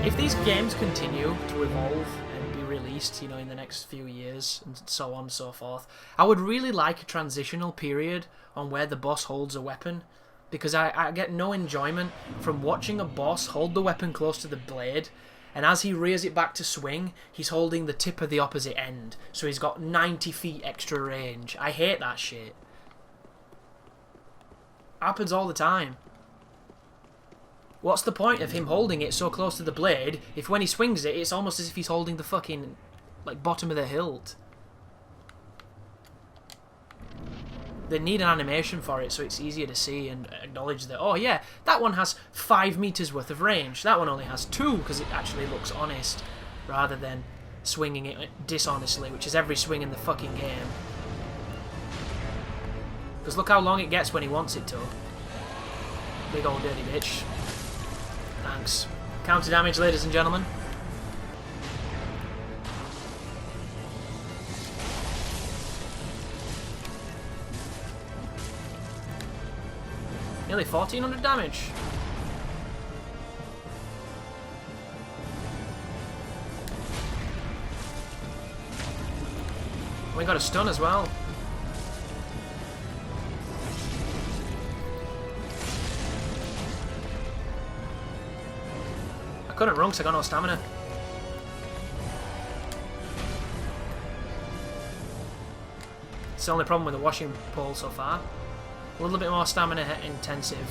If these games continue to evolve and be released, you know, in the next few years and so on and so forth, I would really like a transitional period on where the boss holds a weapon, because I get no enjoyment from watching a boss hold the weapon close to the blade, and as he rears it back to swing, he's holding the tip of the opposite end, so he's got 90 feet extra range. I hate that shit. Happens all the time. What's the point of him holding it so close to the blade if when he swings it, it's almost as if he's holding the fucking, like, bottom of the hilt? They need an animation for it so it's easier to see and acknowledge that, oh yeah, that one has 5 meters worth of range. That one only has 2 because it actually looks honest, rather than swinging it dishonestly, which is every swing in the fucking game. Because look how long it gets when he wants it to. Big old dirty bitch. Thanks. Counter damage, ladies and gentlemen. Nearly 1400 damage. We got a stun as well. I couldn't run because I got no stamina. It's the only problem with the washing pole so far. A little bit more stamina intensive.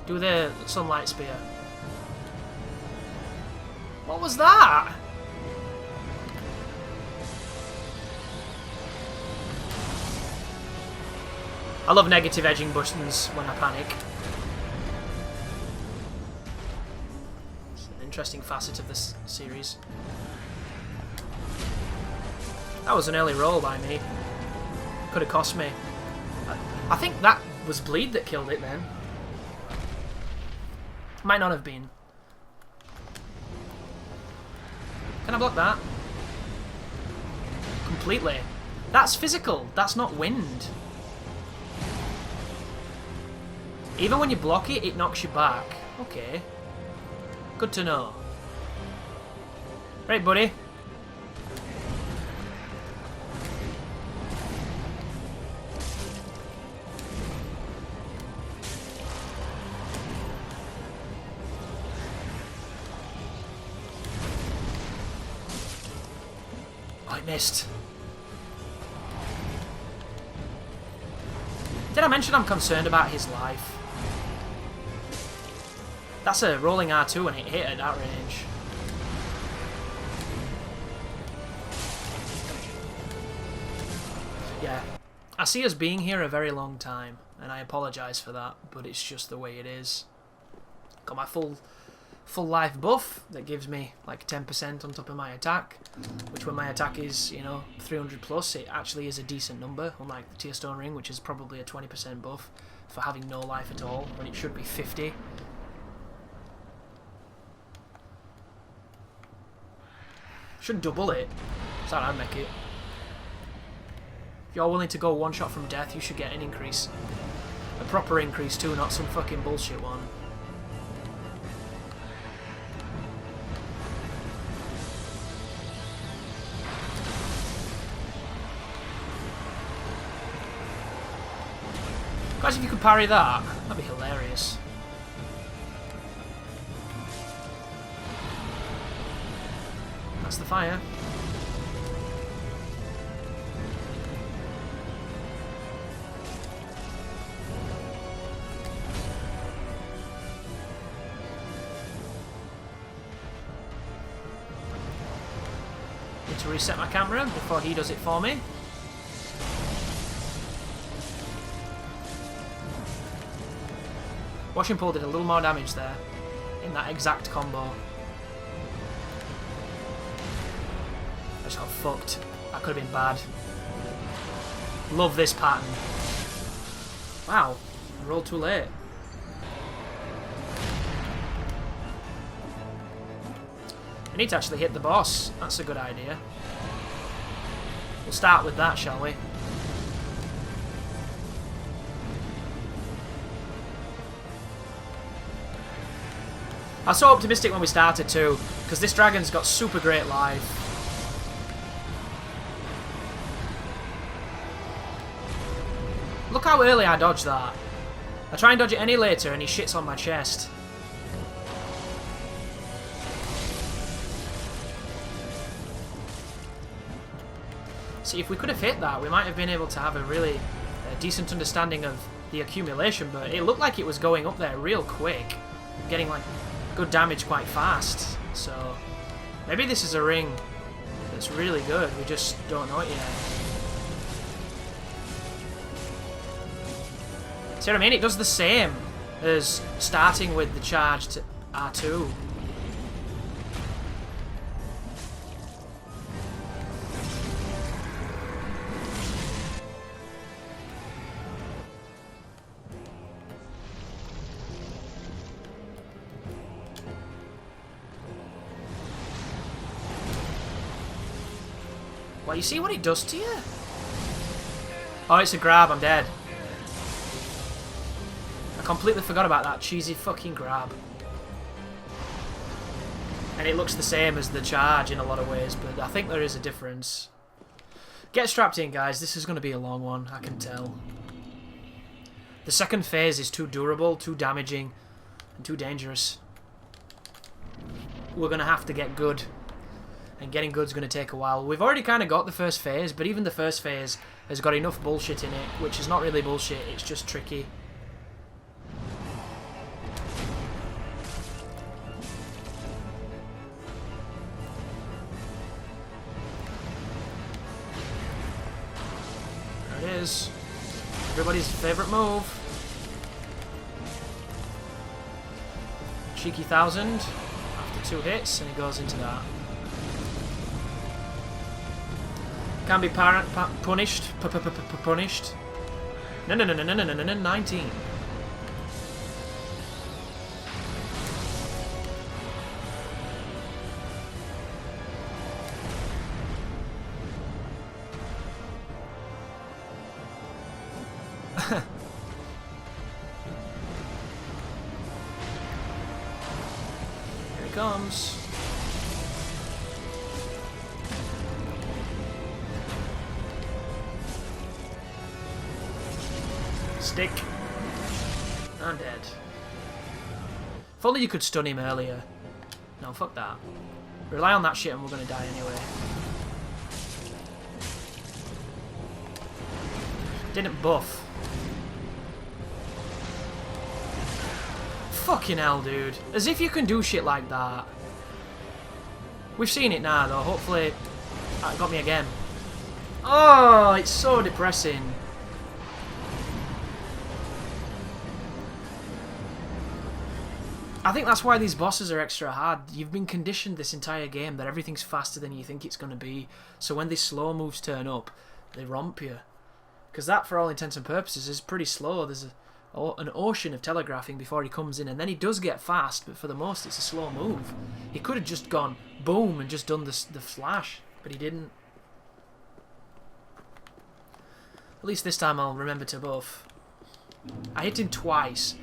Do the sunlight spear. What was that? I love negative edging buttons when I panic. It's an interesting facet of this series. That was an early roll by me. Could have cost me. I think that was bleed that killed it then. Might not have been. Can I block that? Completely. That's physical. That's not wind. Even when you block it, it knocks you back. Okay. Good to know. Right, buddy. Missed. Did I mention I'm concerned about his life? That's a rolling R2 and it hit at that range. Yeah. I see us being here a very long time, and I apologise for that, but it's just the way it is. Got my full life buff that gives me like 10% on top of my attack, which when my attack is, you know, 300 plus, it actually is a decent number, unlike the Tear Stone Ring, which is probably a 20% buff for having no life at all, when it should be 50. Should double it. That's how I'd make it. If you're willing to go one shot from death, you should get an increase. A proper increase too, not some fucking bullshit one. Guys, if you could parry that, that'd be hilarious. That's the fire. Need to reset my camera before he does it for me. Washing Pole did a little more damage there, in that exact combo. I just got fucked. That could have been bad. Love this pattern. Wow, I rolled too late. We need to actually hit the boss. That's a good idea. We'll start with that, shall we? I was so optimistic when we started too, because this dragon's got super great life. Look how early I dodged that. I try and dodge it any later and he shits on my chest. See, if we could have hit that, we might have been able to have a really decent understanding of the accumulation, but it looked like it was going up there real quick. Getting like good damage quite fast. So maybe this is a ring that's really good. We just don't know it yet. See what I mean? It does the same as starting with the charged R2. Well, you see what it does to you? Oh, it's a grab. I'm dead. I completely forgot about that cheesy fucking grab. And it looks the same as the charge in a lot of ways, but I think there is a difference. Get strapped in, guys. This is going to be a long one, I can tell. The second phase is too durable, too damaging, and too dangerous. We're going to have to get good. And getting good's going to take a while. We've already kind of got the first phase, but even the first phase has got enough bullshit in it, which is not really bullshit, it's just tricky. There it is. Everybody's favourite move. Cheeky 1000 after 2 hits, and he goes into that. Can be punished. Punished. No, 19. Here he comes. Stick. I'm dead. If only you could stun him earlier. No, fuck that. Rely on that shit and we're gonna die anyway. Didn't buff. Fucking hell, dude. As if you can do shit like that. We've seen it now, though. Hopefully... That got me again. Oh, it's so depressing. I think that's why these bosses are extra hard. You've been conditioned this entire game that everything's faster than you think it's going to be. So when these slow moves turn up, they romp you. Because that, for all intents and purposes, is pretty slow. There's an ocean of telegraphing before he comes in. And then he does get fast, but for the most, it's a slow move. He could have just gone boom and just done the flash, but he didn't. At least this time I'll remember to buff. I hit him twice,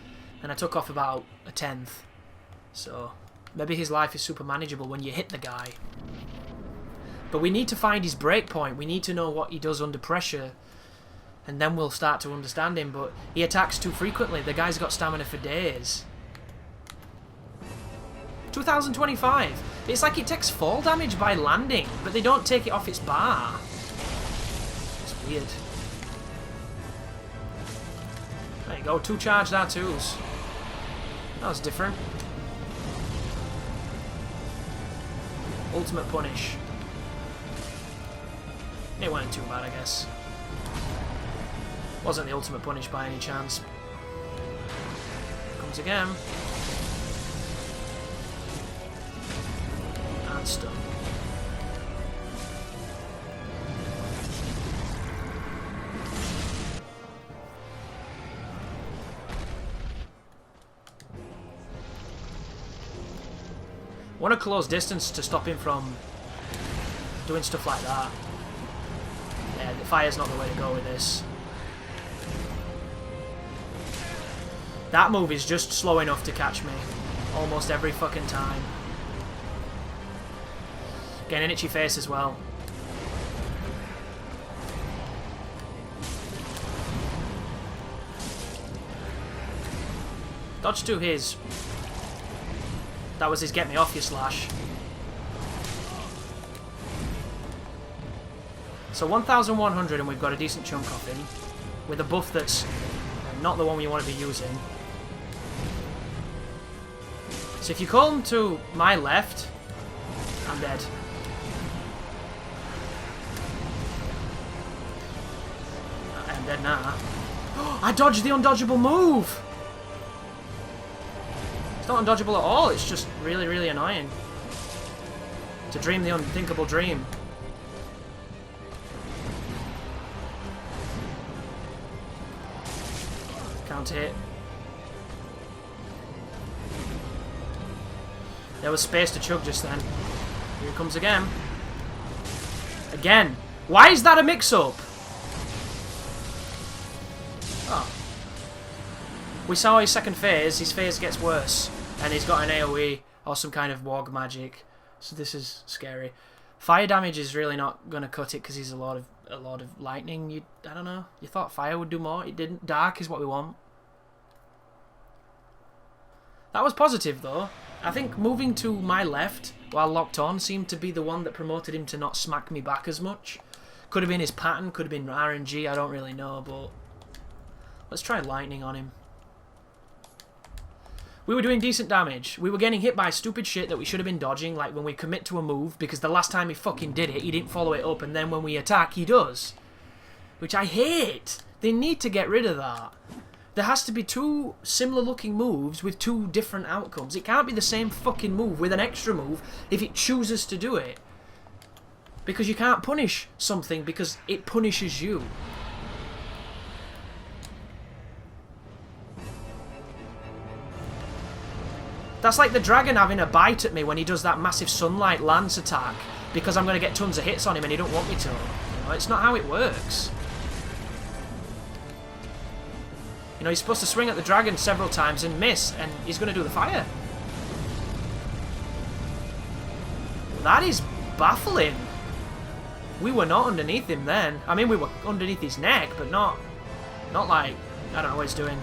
and I took off about a 1/10. So, maybe his life is super manageable when you hit the guy. But we need to find his break point. We need to know what he does under pressure. And then we'll start to understand him. But he attacks too frequently. The guy's got stamina for days. 2025. It's like it takes fall damage by landing. But they don't take it off its bar. It's weird. There you go. 2 charged R2s. That was different. Ultimate punish. It wasn't too bad, I guess. Wasn't the ultimate punish by any chance. Comes again. And stun. Want to close distance to stop him from doing stuff like that. Yeah, the fire's not the way to go with this. That move is just slow enough to catch me. almost every fucking time. Getting an itchy face as well. Dodge to his. That was his get me off you slash. So 1100 and we've got a decent chunk off him. With a buff that's not the one we want to be using. So if you come to my left, I'm dead. I'm dead now. I dodged the undodgeable move! It's not undodgeable at all, it's just really, really annoying. To dream the unthinkable dream. Count hit. There was space to chug just then. Here it comes again. Again! Why is that a mix-up? Oh. We saw his second phase. His phase gets worse. And he's got an AoE or some kind of warg magic. So this is scary. Fire damage is really not going to cut it because he's a lot of lightning. I don't know. You thought fire would do more. It didn't. Dark is what we want. That was positive though. I think moving to my left while locked on seemed to be the one that promoted him to not smack me back as much. Could have been his pattern, could have been RNG, I don't really know, but let's try lightning on him. We were doing decent damage. We were getting hit by stupid shit that we should have been dodging, like when we commit to a move, because the last time he fucking did it, he didn't follow it up, and then when we attack, he does. Which I hate. They need to get rid of that. There has to be two similar looking moves with two different outcomes. It can't be the same fucking move with an extra move if it chooses to do it. Because you can't punish something because it punishes you. That's like the dragon having a bite at me when he does that massive sunlight lance attack because I'm going to get tons of hits on him and he don't want me to. You know, it's not how it works. You know, he's supposed to swing at the dragon several times and miss, and he's going to do the fire. That is baffling. We were not underneath him then. I mean, we were underneath his neck, but not like, I don't know what he's doing.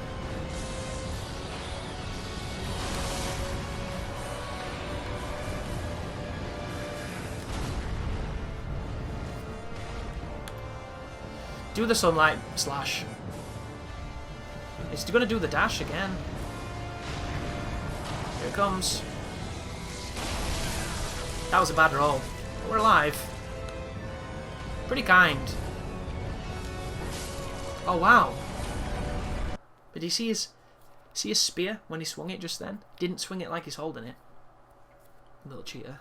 Do the sunlight slash. He's going to do the dash again. Here it comes. That was a bad roll. But we're alive. Pretty kind. Oh wow. But did you see his spear when he swung it just then? Didn't swing it like he's holding it. Little cheater.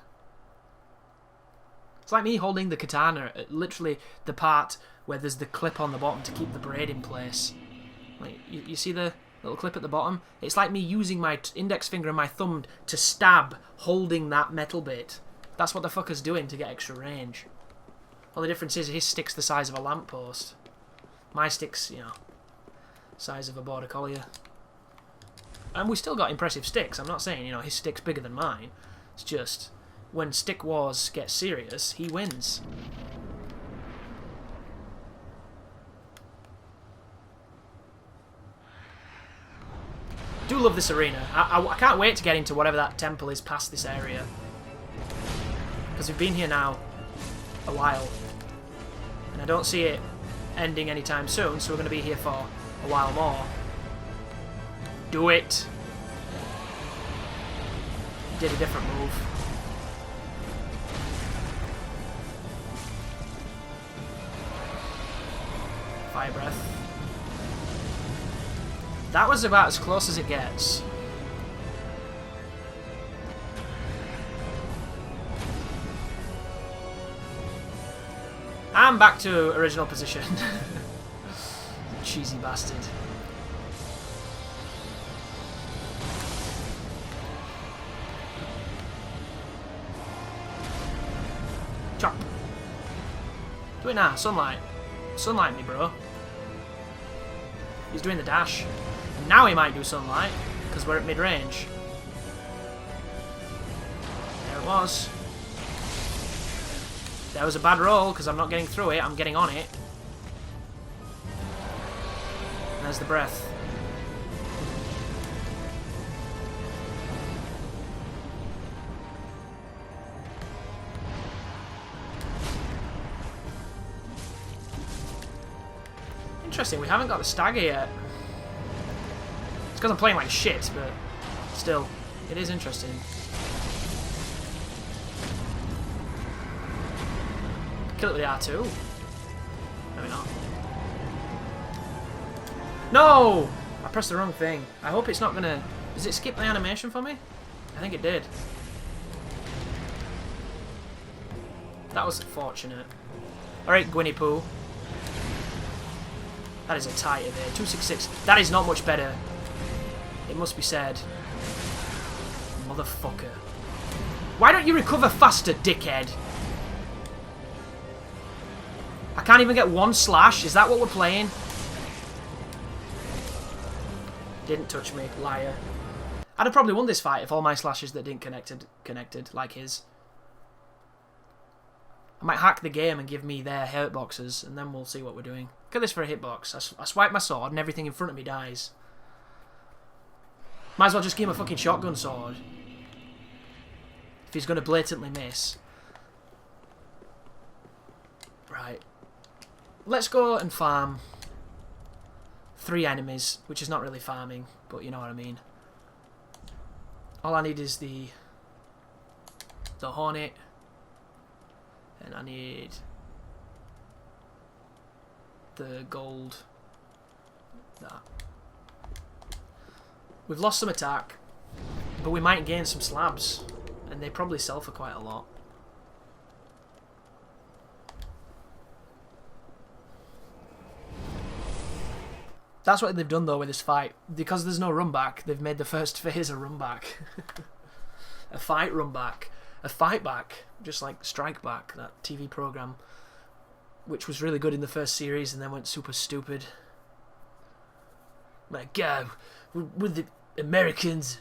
It's like me holding the katana, literally the part where there's the clip on the bottom to keep the braid in place. Like, you see the little clip at the bottom? It's like me using my index finger and my thumb to stab holding that metal bit. That's what the fucker's doing to get extra range. Well, the difference is his stick's the size of a lamppost. My stick's, you know, size of a border collier. And we still got impressive sticks. I'm not saying, you know, his stick's bigger than mine. It's just, when stick wars get serious, he wins. Do love this arena. I can't wait to get into whatever that temple is past this area. Because we've been here now a while. And I don't see it ending anytime soon, so we're going to be here for a while more. Do it! Did a different move. Fire breath. That was about as close as it gets. I'm back to original position. Cheesy bastard. Chop. Do it now, sunlight. Sunlight me, bro. He's doing the dash. And now he might do sunlight, because we're at mid-range. It was. There was a bad roll, because I'm not getting through it, I'm getting on it. There's the breath. Interesting, we haven't got the stagger yet. It's because I'm playing like shit, but still, it is interesting. Kill it with the R2. Maybe not. No! I pressed the wrong thing. I hope it's not gonna... Does it skip the animation for me? I think it did. That was fortunate. Alright, Gwynny Pooh. That is a tighter there. 266. That is not much better. It must be said. Motherfucker. Why don't you recover faster, dickhead? I can't even get one slash. Is that what we're playing? Didn't touch me, liar. I'd have probably won this fight if all my slashes that didn't connected like his. I might hack the game and give me their hitboxes, and then we'll see what we're doing. Look at this for a hitbox. I swipe my sword and everything in front of me dies. Might as well just give him a fucking shotgun sword. If he's going to blatantly miss. Right. Let's go and farm 3 enemies, which is not really farming, but you know what I mean. All I need is the Hornet, and I need the gold. That. We've lost some attack, but we might gain some slabs, and they probably sell for quite a lot. That's what they've done though with this fight. Because there's no run back, they've made the first phase a run back. A fight run back. A fight back. Just like Strike Back, that TV program. Which was really good in the first series and then went super stupid. My God, we're the Americans.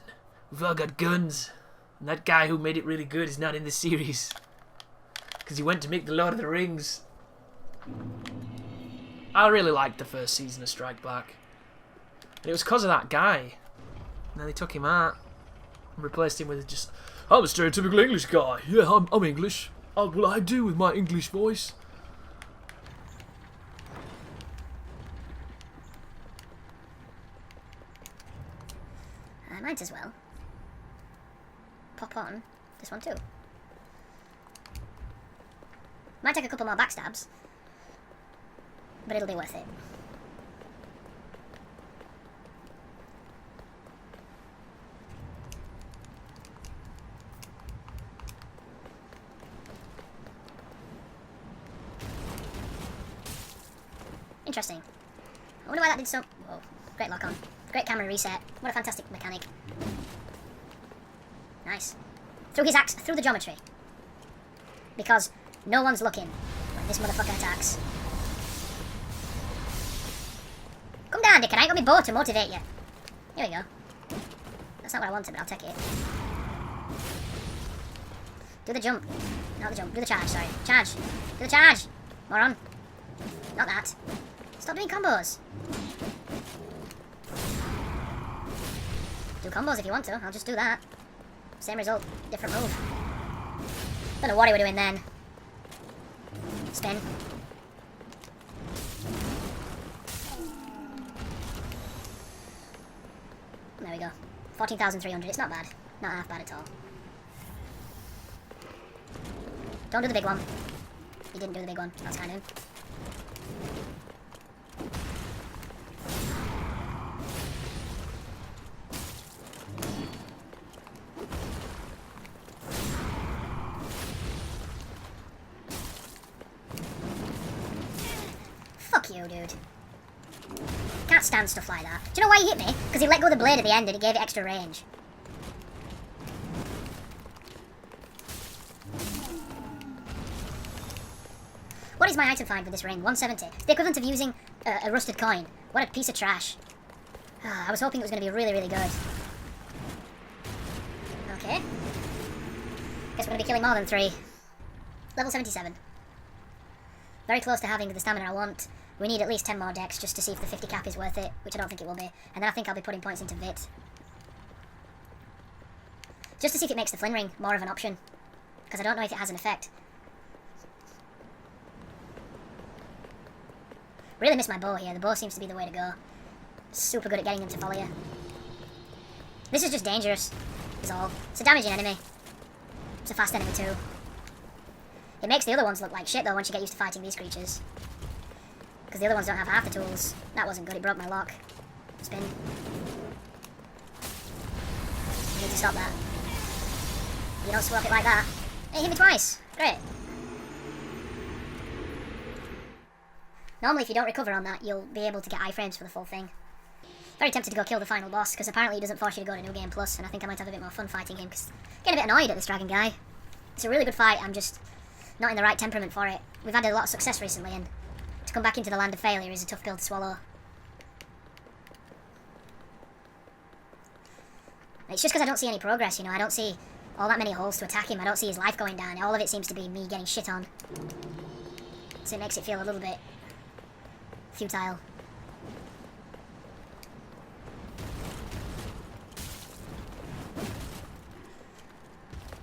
We've all got guns. And that guy who made it really good is not in the series. Because he went to make the Lord of the Rings. I really liked the first season of Strike Back. And it was because of that guy. And then they took him out. And replaced him with just... I'm a stereotypical English guy. Yeah, I'm English. What will I do with my English voice? I might as well pop on this one too. Might take a couple more backstabs, but it'll be worth it. Interesting. I wonder why that did so... Whoa. Great lock on. Great camera reset. What a fantastic mechanic. Nice. Threw his axe through the geometry. Because no one's looking when this motherfucker attacks. Come down, Dick, and I ain't got my bow to motivate you. Here we go. That's not what I wanted, but I'll take it. Do the jump. Not the jump. Do the charge, sorry. Charge. Do the charge. Moron. Not that. Stop doing combos. Do combos if you want to. I'll just do that. Same result, different move. Don't know what he were doing then. Spin. There we go. 14,300. It's not bad. Not half bad at all. Don't do the big one. He didn't do the big one. That's kind of him. Fuck you, dude. Can't stand stuff like that. Do you know why he hit me? Because he let go of the blade at the end and it gave it extra range. What is my item find with this ring? 170. It's the equivalent of using a rusted coin. What a piece of trash. I was hoping it was going to be really, really good. Okay. Guess Guess we're going to be killing more than 3. Level 77. Very close to having the stamina I want. We need at least 10 more decks just to see if the 50 cap is worth it, which I don't think it will be. And then I think I'll be putting points into Vit. Just to see if it makes the Flynn Ring more of an option. Because I don't know if it has an effect. Really miss my bow here. The bow seems to be the way to go. Super good at getting them to follow you. This is just dangerous, is all. It's a damaging enemy. It's a fast enemy too. It makes the other ones look like shit though once you get used to fighting these creatures. Because the other ones don't have half the tools. That wasn't good, it broke my lock. Spin. I need to stop that. You don't swap it like that. Hey, hit me twice. Great. Normally if you don't recover on that, you'll be able to get iframes for the full thing. Very tempted to go kill the final boss, because apparently he doesn't force you to go to New Game Plus, and I think I might have a bit more fun fighting him, because I'm getting a bit annoyed at this dragon guy. It's a really good fight, I'm just not in the right temperament for it. We've had a lot of success recently, and to come back into the land of failure is a tough pill to swallow. It's just because I don't see any progress, you know, I don't see all that many holes to attack him, I don't see his life going down, all of it seems to be me getting shit on. So it makes it feel a little bit futile.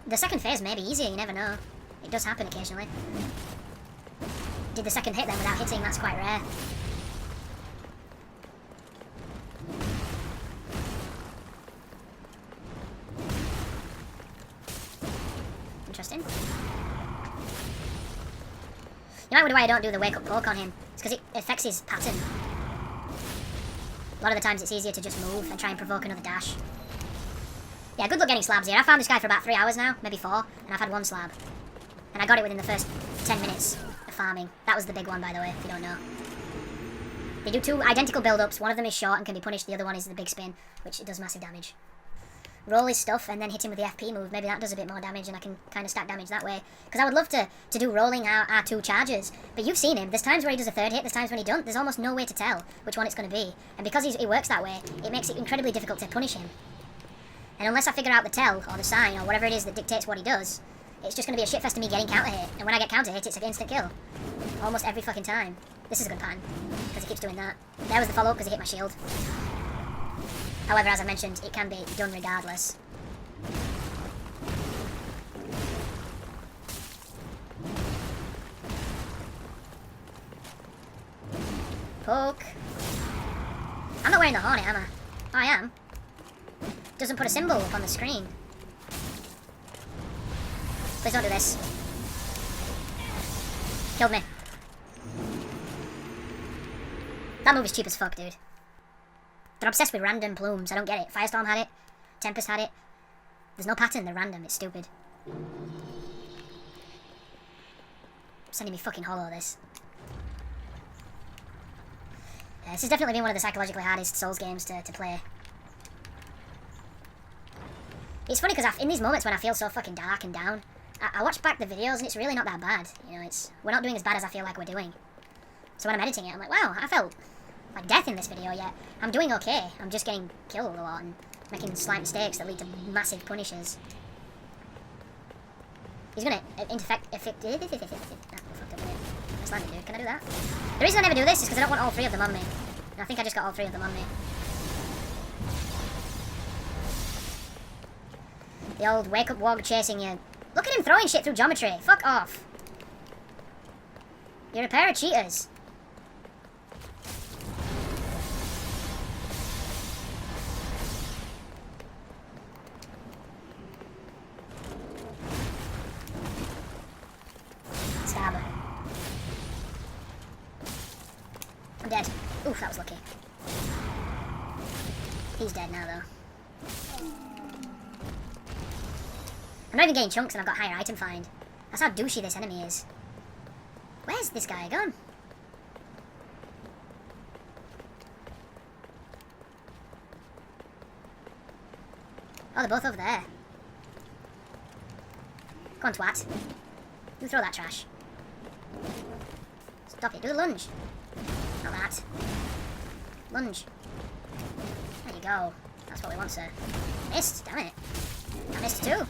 The second phase may be easier, you never know. It does happen occasionally. Did the second hit then without hitting, that's quite rare. Interesting. You might wonder why I don't do the wake up poke on him. It's because it affects his pattern. A lot of the times it's easier to just move and try and provoke another dash. Yeah, good luck getting slabs here. I found this guy for about 3 hours now, maybe 4, and I've had 1 slab. And I got it within the first 10 minutes of farming. That was the big one, by the way, if you don't know. They do 2 identical build-ups. One of them is short and can be punished. The other one is the big spin, which does massive damage. Roll his stuff and then hit him with the FP move. Maybe that does a bit more damage and I can kind of stack damage that way. Because I would love to do rolling our 2 charges. But you've seen him. There's times where he does a 3rd hit, there's times when he doesn't. There's almost no way to tell which one it's going to be. And because he works that way, it makes it incredibly difficult to punish him. And unless I figure out the tell, or the sign, or whatever it is that dictates what he does, it's just going to be a shitfest of me getting counter hit. And when I get counter hit, it's an instant kill. Almost every fucking time. This is a good pattern, because he keeps doing that. There was the follow-up because he hit my shield. However, as I mentioned, it can be done regardless. Poke. I'm not wearing the Hornet, am I? Oh, I am. Doesn't put a symbol up on the screen. Please don't do this. Killed me. That move is cheap as fuck, dude. They're obsessed with random plumes. I don't get it. Firestorm had it. Tempest had it. There's no pattern. They're random. It's stupid. Sending me fucking hollow, this. Yeah, this has definitely been one of the psychologically hardest Souls games to play. It's funny because in these moments when I feel so fucking dark and down, I watch back the videos and it's really not that bad. You know, we're not doing as bad as I feel like we're doing. So when I'm editing it, I'm like, wow, I felt like death in this video, yet I'm doing okay. I'm just getting killed a lot and making slight mistakes that lead to massive punishes. He's gonna infect. Nice landing, dude. Can I do that? The reason I never do this is because I don't want all 3 of them on me. And I think I just got all 3 of them on me. The old wake-up wog chasing you. Look at him throwing shit through geometry. Fuck off. You're a pair of cheaters. Stab. I'm dead. Oof, that was lucky. He's dead now, though. I'm not even getting chunks and I've got higher item find. That's how douchey this enemy is. Where's this guy gone? Oh, they're both over there. Go on, twat. You throw that trash. Stop it. Do the lunge. Not that. Lunge. There you go. That's what we want, sir. Missed. Damn it. I missed too.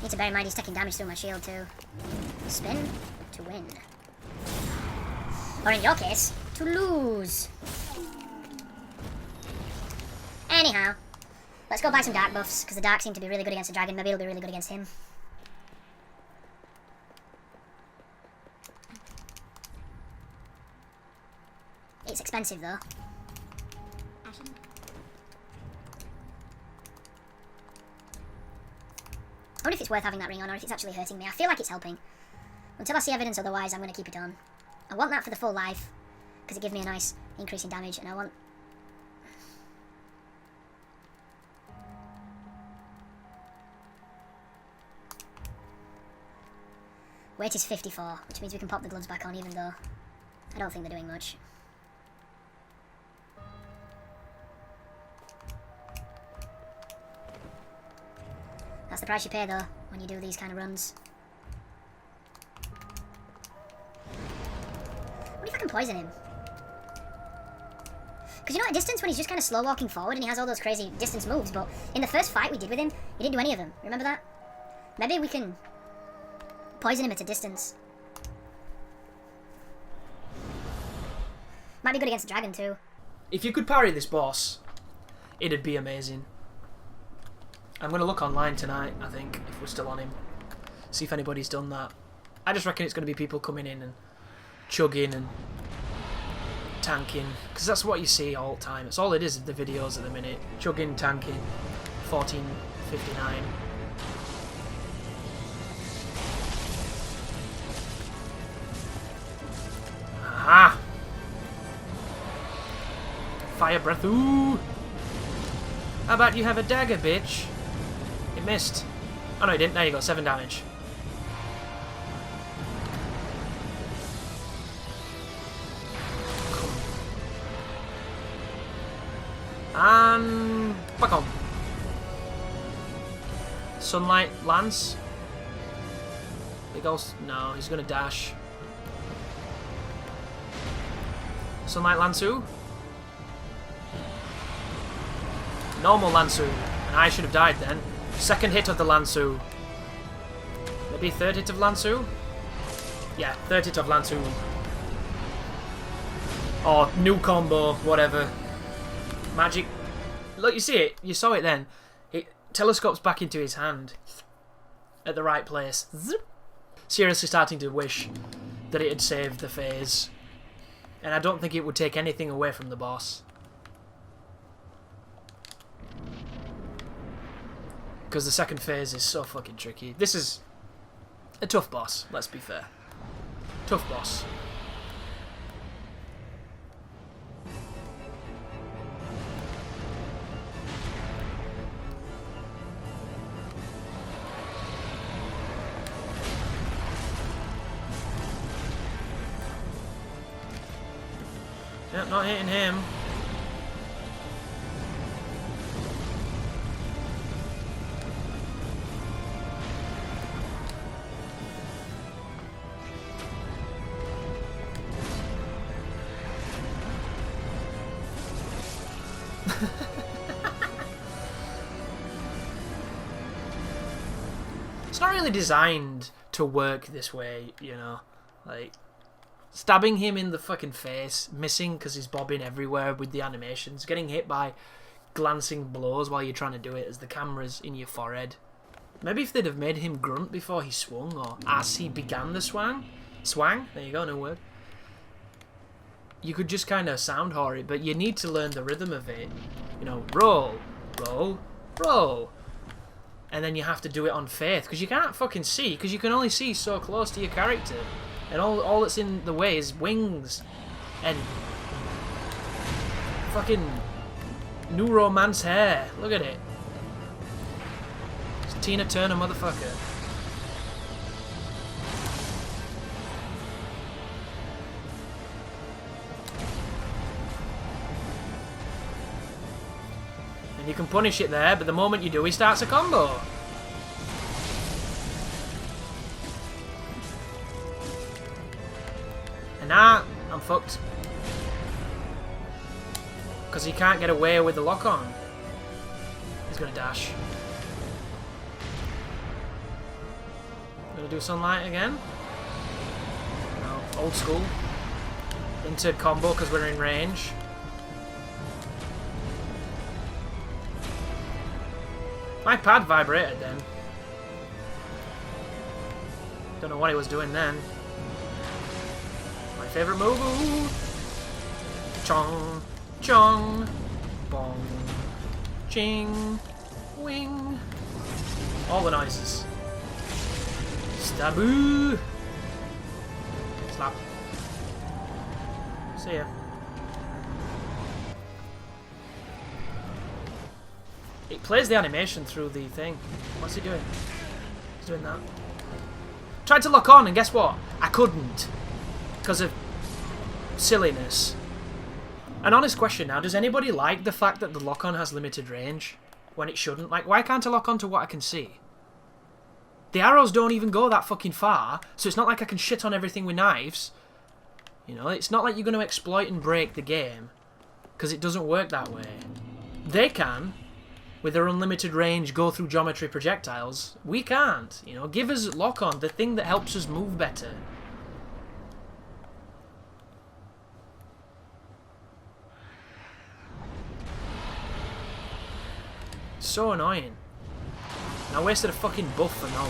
Need to bear in mind he's taking damage through my shield too. Spin to win. Or in your case, to lose. Anyhow, let's go buy some dark buffs, because the dark seem to be really good against the dragon. Maybe it'll be really good against him. It's expensive though. I wonder if it's worth having that ring on, or if it's actually hurting me. I feel like it's helping. Until I see evidence otherwise, I'm going to keep it on. I want that for the full life, because it gives me a nice increase in damage, and I want... Weight is 54, which means we can pop the gloves back on, even though I don't think they're doing much. That's the price you pay, though, when you do these kind of runs. What if I can poison him? Because you know, at distance, when he's just kind of slow walking forward and he has all those crazy distance moves, but in the first fight we did with him, he didn't do any of them. Remember that? Maybe we can poison him at a distance. Might be good against the dragon, too. If you could parry this boss, it'd be amazing. I'm going to look online tonight, I think, if we're still on him. See if anybody's done that. I just reckon it's going to be people coming in and chugging and tanking. Because that's what you see all the time. It's all it is, the videos at the minute. Chugging, tanking, 1459. Aha! Fire breath, ooh! How about you have a dagger, bitch? It missed. Oh no, it didn't. There you go, 7 damage. And back on. Sunlight Lance. Big ol'... No, he's gonna dash. Sunlight Lansu. Normal Lansu. And I should have died then. Second hit of the Lansu. Maybe third hit of Lansu? Yeah, third hit of Lansu. Or new combo, whatever. Magic. Look, you see it. You saw it then. It telescopes back into his hand. At the right place. Zip. Seriously starting to wish that it had saved the phase. And I don't think it would take anything away from the boss. Because the second phase is so fucking tricky. This is a tough boss, let's be fair. Tough boss. Yep, not hitting him. It's not really designed to work this way, you know. Like, stabbing him in the fucking face, missing because he's bobbing everywhere with the animations, getting hit by glancing blows while you're trying to do it as the camera's in your forehead. Maybe if they'd have made him grunt before he swung, or as he began the swang, there you go, no word, you could just kind of sound whore it, but you need to learn the rhythm of it. You know, roll, roll, roll. And then you have to do it on faith, because you can't fucking see, because you can only see so close to your character. And all that's in the way is wings and fucking New Romance hair. Look at it. It's Tina Turner, motherfucker. And you can punish it there, but the moment you do, he starts a combo. And now I'm fucked. Because he can't get away with the lock on. He's gonna dash. Gonna do sunlight again. No, old school. Into combo because we're in range. My pad vibrated then. Don't know what he was doing then. My favourite move. Chong, chong, bong, ching, wing. All the noises. Staboo. Slap. See ya. It plays the animation through the thing. What's he doing? He's doing that. Tried to lock on and guess what? I couldn't. Because of silliness. An honest question now, does anybody like the fact that the lock-on has limited range when it shouldn't? Like, why can't I lock on to what I can see? The arrows don't even go that fucking far, so it's not like I can shit on everything with knives. You know, it's not like you're going to exploit and break the game, because it doesn't work that way. They can, with their unlimited range, go through geometry projectiles. We can't. You know, give us lock-on, the thing that helps us move better. So annoying. And I wasted a fucking buff for no.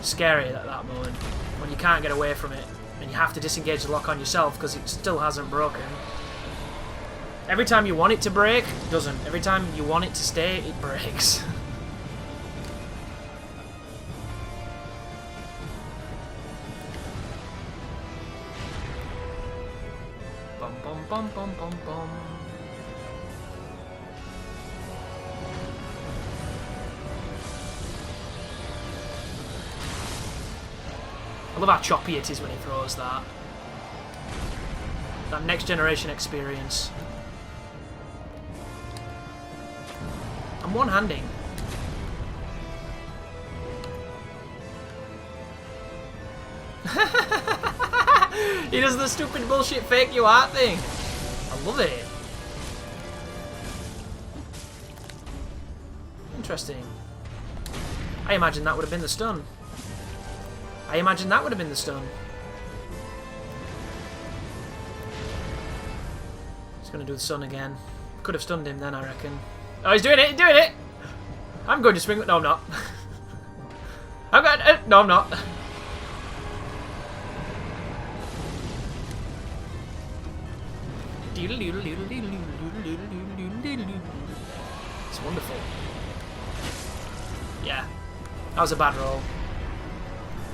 Scary at that moment when you can't get away from it and you have to disengage the lock on yourself because it still hasn't broken. Every time you want it to break, it doesn't. Every time you want it to stay, it breaks. Bum bum bum bum bum bum. I love how choppy it is when he throws that. That next generation experience. I'm one-handing. He does the stupid bullshit fake you art thing. I love it. Interesting. I imagine that would have been the stun. I imagine that would have been the stun. He's going to do the stun again. Could have stunned him then, I reckon. Oh, he's doing it! He's doing it! I'm going to swing... No, I'm not. I'm going... No, I'm not. It's wonderful. Yeah. That was a bad roll.